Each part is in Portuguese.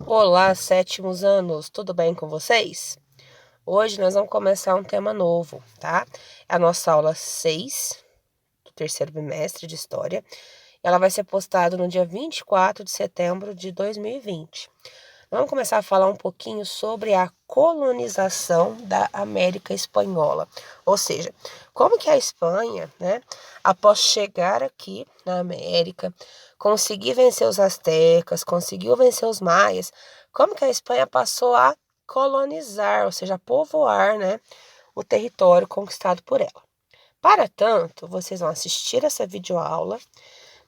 Olá, sétimos anos, tudo bem com vocês? Hoje nós vamos começar um tema novo, tá? É a nossa aula 6 do terceiro bimestre de História. Ela vai ser postada no dia 24 de setembro de 2020. Vamos começar a falar um pouquinho sobre a colonização da América Espanhola. Ou seja, como que a Espanha, né, após chegar aqui na América, conseguir vencer os astecas, conseguiu vencer os maias, como que a Espanha passou a colonizar, ou seja, a povoar, né, o território conquistado por ela. Para tanto, vocês vão assistir essa videoaula,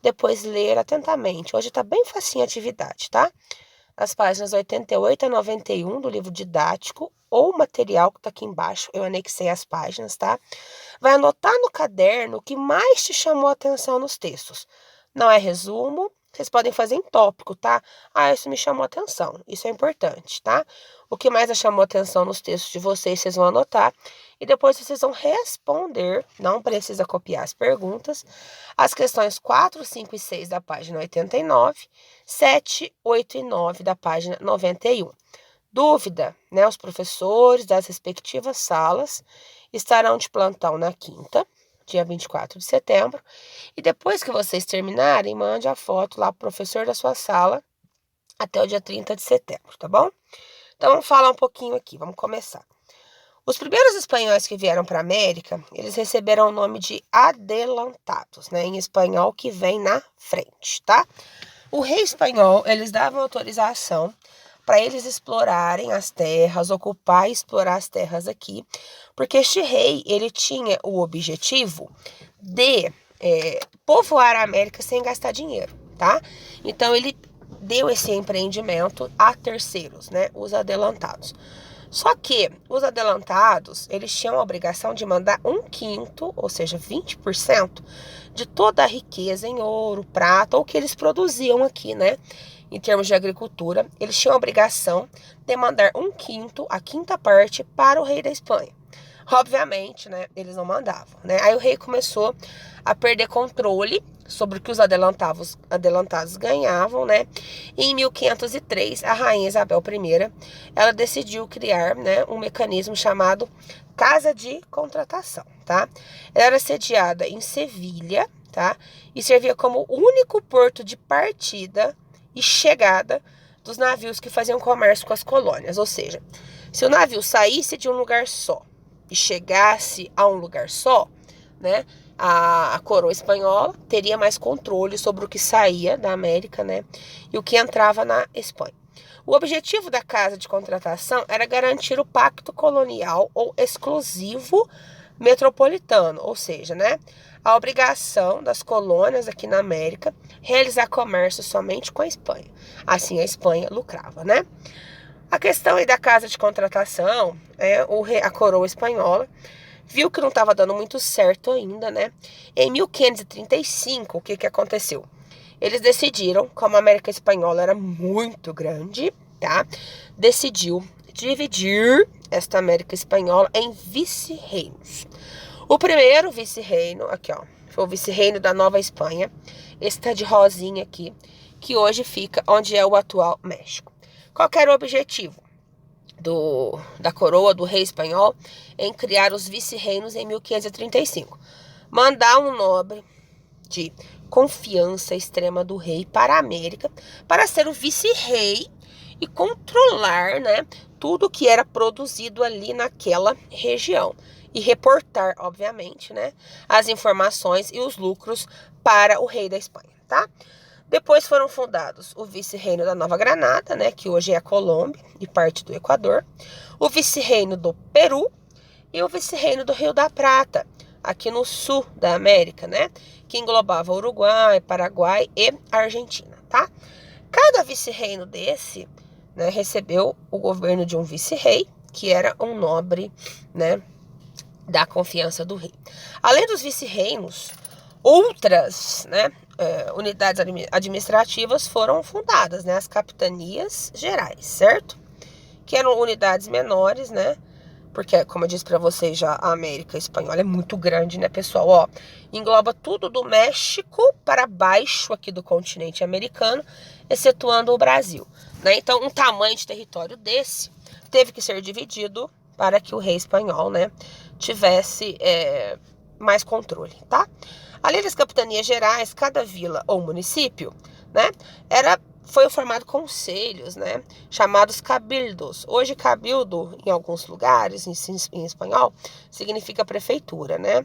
depois ler atentamente. Hoje está bem facinho a atividade, tá? As páginas 88 a 91 do livro didático ou material que está aqui embaixo, eu anexei as páginas, tá? Vai anotar no caderno o que mais te chamou a atenção nos textos. Não é resumo, vocês podem fazer em tópico, tá? Ah, isso me chamou a atenção, isso é importante, tá? O que mais chamou a atenção nos textos de vocês, vocês vão anotar. E depois vocês vão responder, não precisa copiar as perguntas, as questões 4, 5 e 6 da página 89, 7, 8 e 9 da página 91. Dúvida, né? Os professores das respectivas salas estarão de plantão na quinta, dia 24 de setembro. E depois que vocês terminarem, mande a foto lá pro professor da sua sala até o dia 30 de setembro, tá bom? Então, vamos falar um pouquinho aqui, vamos começar. Os primeiros espanhóis que vieram para a América, eles receberam o nome de adelantados, né? Em espanhol, que vem na frente, tá? O rei espanhol, eles davam autorização para eles explorarem as terras, ocupar e explorar as terras aqui, porque este rei, ele tinha o objetivo de povoar a América sem gastar dinheiro, tá? Então, ele deu esse empreendimento a terceiros, né? Os adelantados. Só que os adelantados, eles tinham a obrigação de mandar 1/5, ou seja, 20% de toda a riqueza em ouro, prata, ou que eles produziam aqui, né? Em termos de agricultura, eles tinham a obrigação de mandar 1/5, a quinta parte, para o rei da Espanha. Obviamente, né, eles não mandavam, né? Aí o rei começou a perder controle sobre o que os adelantados ganhavam, né? E em 1503, a rainha Isabel I, ela decidiu criar, né, um mecanismo chamado Casa de Contratação, tá? Ela era sediada em Sevilha, tá? E servia como único porto de partida e chegada dos navios que faziam comércio com as colônias. Ou seja, se o navio saísse de um lugar só e chegasse a um lugar só, né, a coroa espanhola teria mais controle sobre o que saía da América, né, e o que entrava na Espanha. O objetivo da Casa de Contratação era garantir o pacto colonial ou exclusivo metropolitano, ou seja, né, a obrigação das colônias aqui na América realizar comércio somente com a Espanha. Assim a Espanha lucrava, né? A questão aí da Casa de Contratação, a coroa espanhola viu que não estava dando muito certo ainda, né? Em 1535, o que aconteceu? Eles decidiram, como a América Espanhola era muito grande, tá? Decidiu dividir esta América Espanhola em vice-reinos. O primeiro vice-reino, aqui ó, foi o vice-reino da Nova Espanha. Esse tá de rosinha aqui, que hoje fica onde é o atual México. Qual era o objetivo da coroa do rei espanhol em criar os vice-reinos em 1535? Mandar um nobre de confiança extrema do rei para a América para ser o vice-rei e controlar, né, tudo que era produzido ali naquela região e reportar, obviamente, né, as informações e os lucros para o rei da Espanha, tá? Depois foram fundados o vice-reino da Nova Granada, né, que hoje é a Colômbia e parte do Equador, o vice-reino do Peru e o vice-reino do Rio da Prata, aqui no sul da América, né, que englobava Uruguai, Paraguai e Argentina, tá? Cada vice-reino desse, né, recebeu o governo de um vice-rei, que era um nobre, né, da confiança do rei. Além dos vice-reinos, outras, né, unidades administrativas foram fundadas, né, as capitanias gerais, certo? Que eram unidades menores, né? Porque, como eu disse para vocês já, a América Espanhola é muito grande, né, pessoal? Ó, engloba tudo do México para baixo aqui do continente americano, excetuando o Brasil. né? Então, um tamanho de território desse teve que ser dividido para que o rei espanhol, né, tivesse mais controle, tá? Além das capitanias gerais, cada vila ou município, né, foi formado conselhos, né, chamados cabildos. Hoje, cabildo, em alguns lugares, em espanhol, significa prefeitura, né?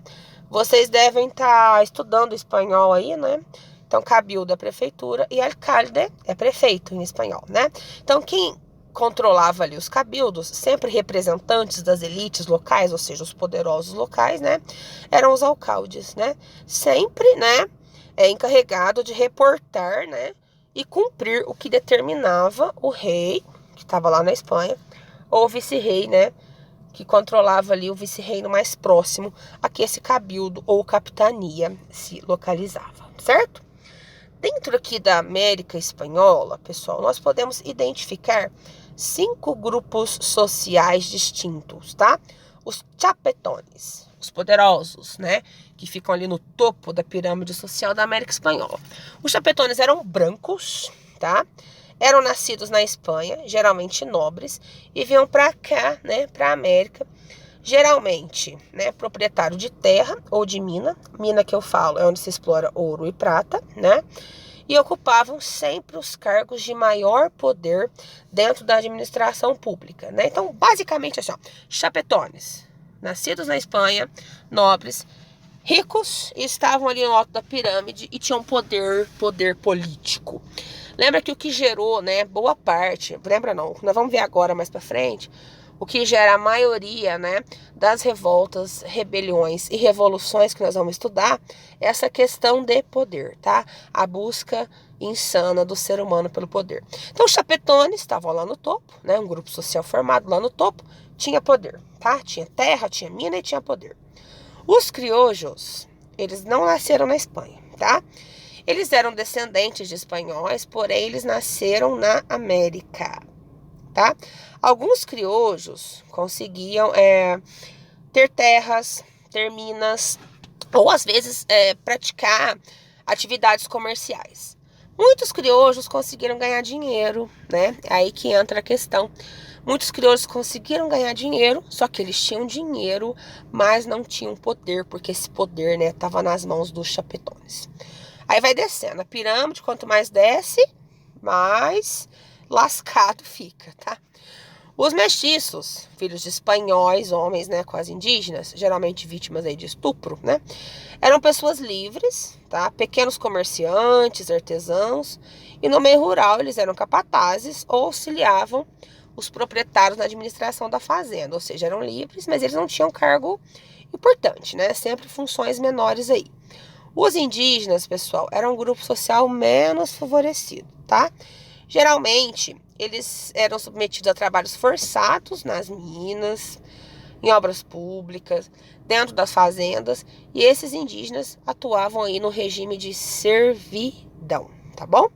Vocês devem estar estudando espanhol aí, né? Então, cabildo é prefeitura e alcalde é prefeito em espanhol, né? Então, quem controlava ali os cabildos, sempre representantes das elites locais, ou seja, os poderosos locais, né? Eram os alcaldes, né? Sempre, né? Encarregado de reportar, né? E cumprir o que determinava o rei, que estava lá na Espanha, ou o vice-rei, né? Que controlava ali o vice-reino mais próximo a que esse cabildo ou capitania se localizava, certo? Dentro aqui da América Espanhola, pessoal, nós podemos identificar 5 grupos sociais distintos, tá? Os chapetones, os poderosos, né? Que ficam ali no topo da pirâmide social da América Espanhola. Os chapetones eram brancos, tá? Eram nascidos na Espanha, geralmente nobres, e vinham para cá, né? Para a América, geralmente, né? Proprietário de terra ou de mina. Mina que eu falo é onde se explora ouro e prata, né? E ocupavam sempre os cargos de maior poder dentro da administração pública, né? Então, basicamente assim, ó, chapetones, nascidos na Espanha, nobres, ricos, estavam ali no alto da pirâmide e tinham poder político. Lembra que o que gerou, né, boa parte, lembra não, nós vamos ver agora mais para frente, o que gera a maioria, né, das revoltas, rebeliões e revoluções que nós vamos estudar, é essa questão de poder, tá? A busca insana do ser humano pelo poder. Então, os chapetones estavam lá no topo, né, um grupo social formado lá no topo, tinha poder, tá? Tinha terra, tinha mina e tinha poder. Os criollos, eles não nasceram na Espanha, tá? Eles eram descendentes de espanhóis, porém eles nasceram na América, tá? Alguns criollos conseguiam ter terras, ter minas, ou às vezes praticar atividades comerciais. Muitos criollos conseguiram ganhar dinheiro, né? É aí que entra a questão. Muitos criollos conseguiram ganhar dinheiro, só que eles tinham dinheiro, mas não tinham poder, porque esse poder, né, estava nas mãos dos chapetones. Aí vai descendo a pirâmide, quanto mais desce, mais lascado fica, tá? Os mestiços, filhos de espanhóis, homens, né, quase indígenas, geralmente vítimas aí de estupro, né, eram pessoas livres, tá? Pequenos comerciantes, artesãos, e no meio rural eles eram capatazes ou auxiliavam os proprietários na administração da fazenda, ou seja, eram livres, mas eles não tinham cargo importante, né? Sempre funções menores aí. Os indígenas, pessoal, eram um grupo social menos favorecido, tá? Geralmente, eles eram submetidos a trabalhos forçados nas minas, em obras públicas, dentro das fazendas, e esses indígenas atuavam aí no regime de servidão, tá bom?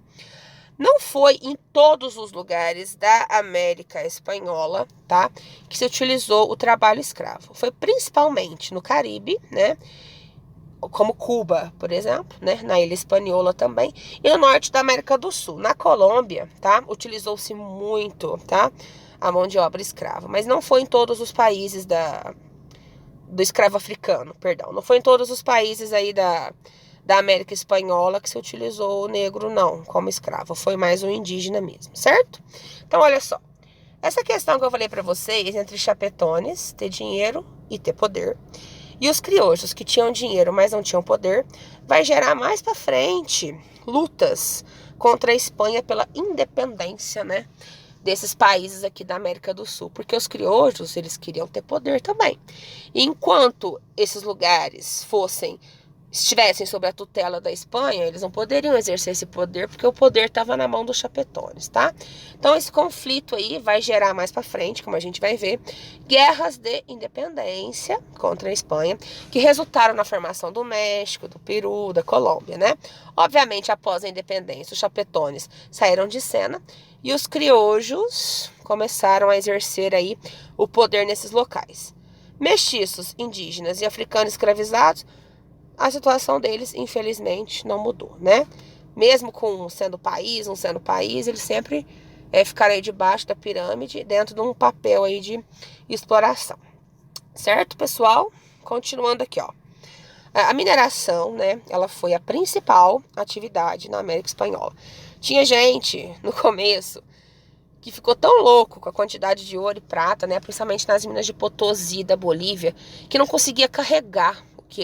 Não foi em todos os lugares da América Espanhola, tá, que se utilizou o trabalho escravo. Foi principalmente no Caribe, né, como Cuba, por exemplo, né, na Ilha Espanhola também, e no norte da América do Sul. Na Colômbia, tá, utilizou-se muito, tá, a mão de obra escrava, mas não foi em todos os países do escravo africano, perdão, não foi em todos os países aí da América Espanhola que se utilizou o negro, não, como escravo, foi mais o indígena mesmo, certo? Então, olha só, essa questão que eu falei para vocês entre chapetones, ter dinheiro e ter poder, e os criollos que tinham dinheiro, mas não tinham poder, vai gerar mais para frente lutas contra a Espanha pela independência, né, desses países aqui da América do Sul, porque os criollos, eles queriam ter poder também. E enquanto esses lugares estivessem sob a tutela da Espanha, eles não poderiam exercer esse poder, porque o poder estava na mão dos chapetones, tá? Então, esse conflito aí vai gerar mais para frente, como a gente vai ver, guerras de independência contra a Espanha, que resultaram na formação do México, do Peru, da Colômbia, né? Obviamente, após a independência, os chapetones saíram de cena e os criollos começaram a exercer aí o poder nesses locais. Mestiços, indígenas e africanos escravizados, a situação deles, infelizmente, não mudou, né? Mesmo com sendo país, não sendo país, eles sempre ficaram aí debaixo da pirâmide, dentro de um papel aí de exploração. Certo, pessoal? Continuando aqui, ó. A mineração, né, ela foi a principal atividade na América Espanhola. Tinha gente, no começo, que ficou tão louco com a quantidade de ouro e prata, né, principalmente nas minas de Potosí, da Bolívia, que não conseguia carregar o que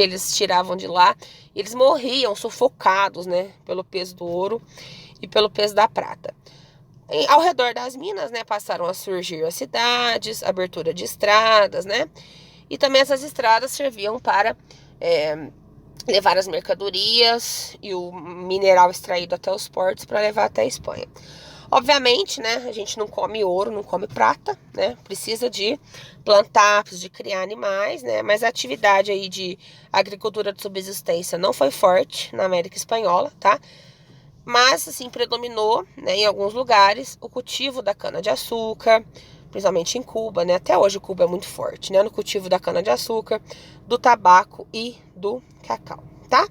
eles tiravam de lá. Eles morriam sufocados, né, pelo peso do ouro e pelo peso da prata. Ao redor das minas, né, passaram a surgir as cidades, abertura de estradas, né, e também essas estradas serviam para levar as mercadorias e o mineral extraído até os portos para levar até a Espanha. Obviamente, né, a gente não come ouro, não come prata, né, precisa de plantar, precisa de criar animais, né, mas a atividade aí de agricultura de subsistência não foi forte na América Espanhola, tá? Mas, assim, predominou, né, em alguns lugares o cultivo da cana-de-açúcar, principalmente em Cuba, né? Até hoje Cuba é muito forte, né? No cultivo da cana-de-açúcar, do tabaco e do cacau, tá?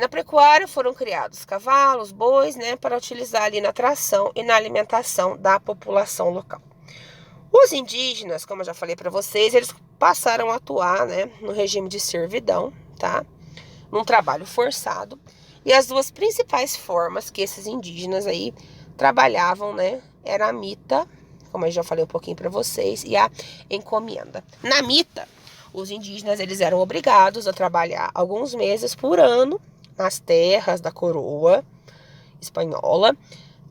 Na pecuária foram criados cavalos, bois, né? Para utilizar ali na tração e na alimentação da população local. Os indígenas, como eu já falei para vocês, eles passaram a atuar, né? No regime de servidão, tá? Num trabalho forçado. E as duas principais formas que esses indígenas aí trabalhavam, né? Era a mita, como eu já falei um pouquinho para vocês, e a encomenda. Na mita, os indígenas eles eram obrigados a trabalhar alguns meses por ano nas terras da coroa espanhola,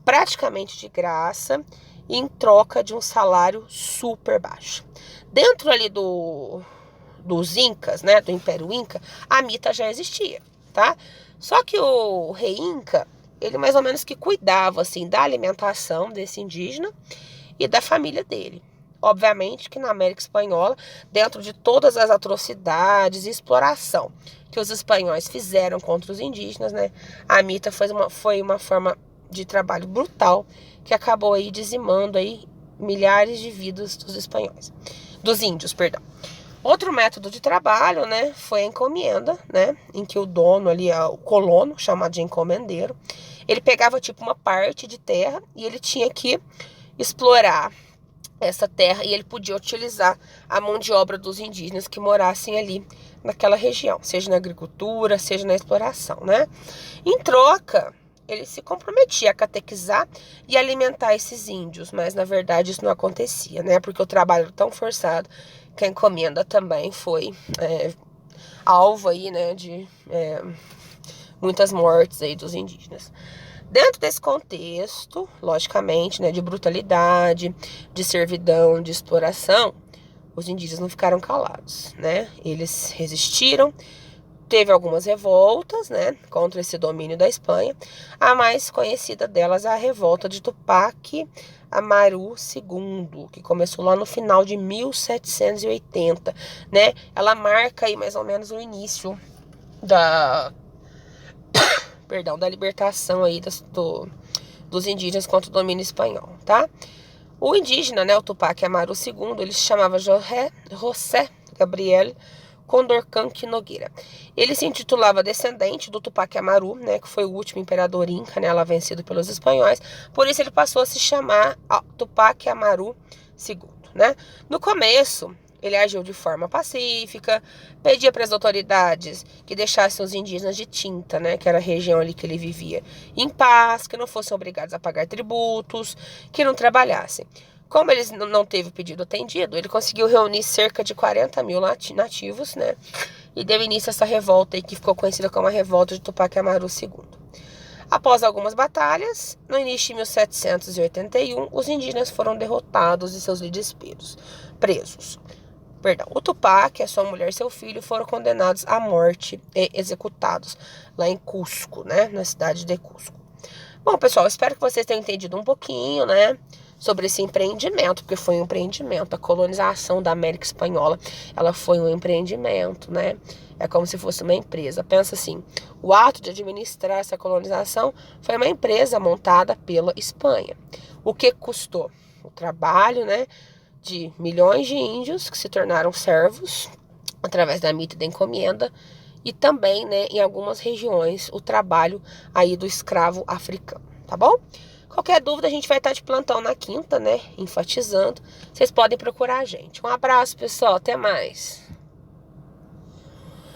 praticamente de graça, em troca de um salário super baixo. Dentro ali dos Incas, né, do Império Inca, a mita já existia, tá? Só que o rei Inca, ele mais ou menos que cuidava, assim, da alimentação desse indígena e da família dele. Obviamente que na América Espanhola, dentro de todas as atrocidades e exploração que os espanhóis fizeram contra os indígenas, né, a mita foi uma forma de trabalho brutal que acabou aí dizimando aí milhares de vidas dos índios, perdão. Outro método de trabalho, né, foi a encomenda, né, em que o dono ali, o colono, chamado de encomendeiro, ele pegava tipo uma parte de terra e ele tinha que explorar essa terra e ele podia utilizar a mão de obra dos indígenas que morassem ali naquela região, seja na agricultura, seja na exploração, né? Em troca, ele se comprometia a catequizar e alimentar esses índios, mas na verdade isso não acontecia, né? Porque o trabalho era tão forçado que a encomenda também foi alvo aí, né, de muitas mortes aí dos indígenas. Dentro desse contexto, logicamente, né, de brutalidade, de servidão, de exploração, os indígenas não ficaram calados, né? Eles resistiram, teve algumas revoltas, né, contra esse domínio da Espanha. A mais conhecida delas é a revolta de Tupac Amaru II, que começou lá no final de 1780, né? Ela marca aí mais ou menos o início da libertação aí dos indígenas contra o domínio espanhol, tá? O indígena, né, o Tupac Amaru II, ele se chamava José Gabriel Condorcanqui Nogueira. Ele se intitulava descendente do Tupac Amaru, né, que foi o último imperador inca, né, lá vencido pelos espanhóis. Por isso ele passou a se chamar Tupac Amaru II, né? No começo, ele agiu de forma pacífica, pedia para as autoridades que deixassem os indígenas de Tinta, né, que era a região ali que ele vivia, em paz, que não fossem obrigados a pagar tributos, que não trabalhassem. Como eles não teve o pedido atendido, ele conseguiu reunir cerca de 40 mil nativos, né, e deu início a essa revolta aí, que ficou conhecida como a revolta de Tupac Amaru II. Após algumas batalhas, no início de 1781, os indígenas foram derrotados e seus líderes presos. O Tupac, a sua mulher e seu filho foram condenados à morte e executados lá em Cusco, né, na cidade de Cusco. Bom, pessoal, espero que vocês tenham entendido um pouquinho, né, sobre esse empreendimento, porque foi um empreendimento. A colonização da América Espanhola, ela foi um empreendimento, né? É como se fosse uma empresa. Pensa assim, o ato de administrar essa colonização foi uma empresa montada pela Espanha. O que custou? O trabalho, né, de milhões de índios que se tornaram servos através da mita e da encomenda, e também, né, em algumas regiões, o trabalho aí do escravo africano. tá bom? Qualquer dúvida, a gente vai estar de plantão na quinta, né? Enfatizando. Vocês podem procurar a gente. Um abraço, pessoal. Até mais.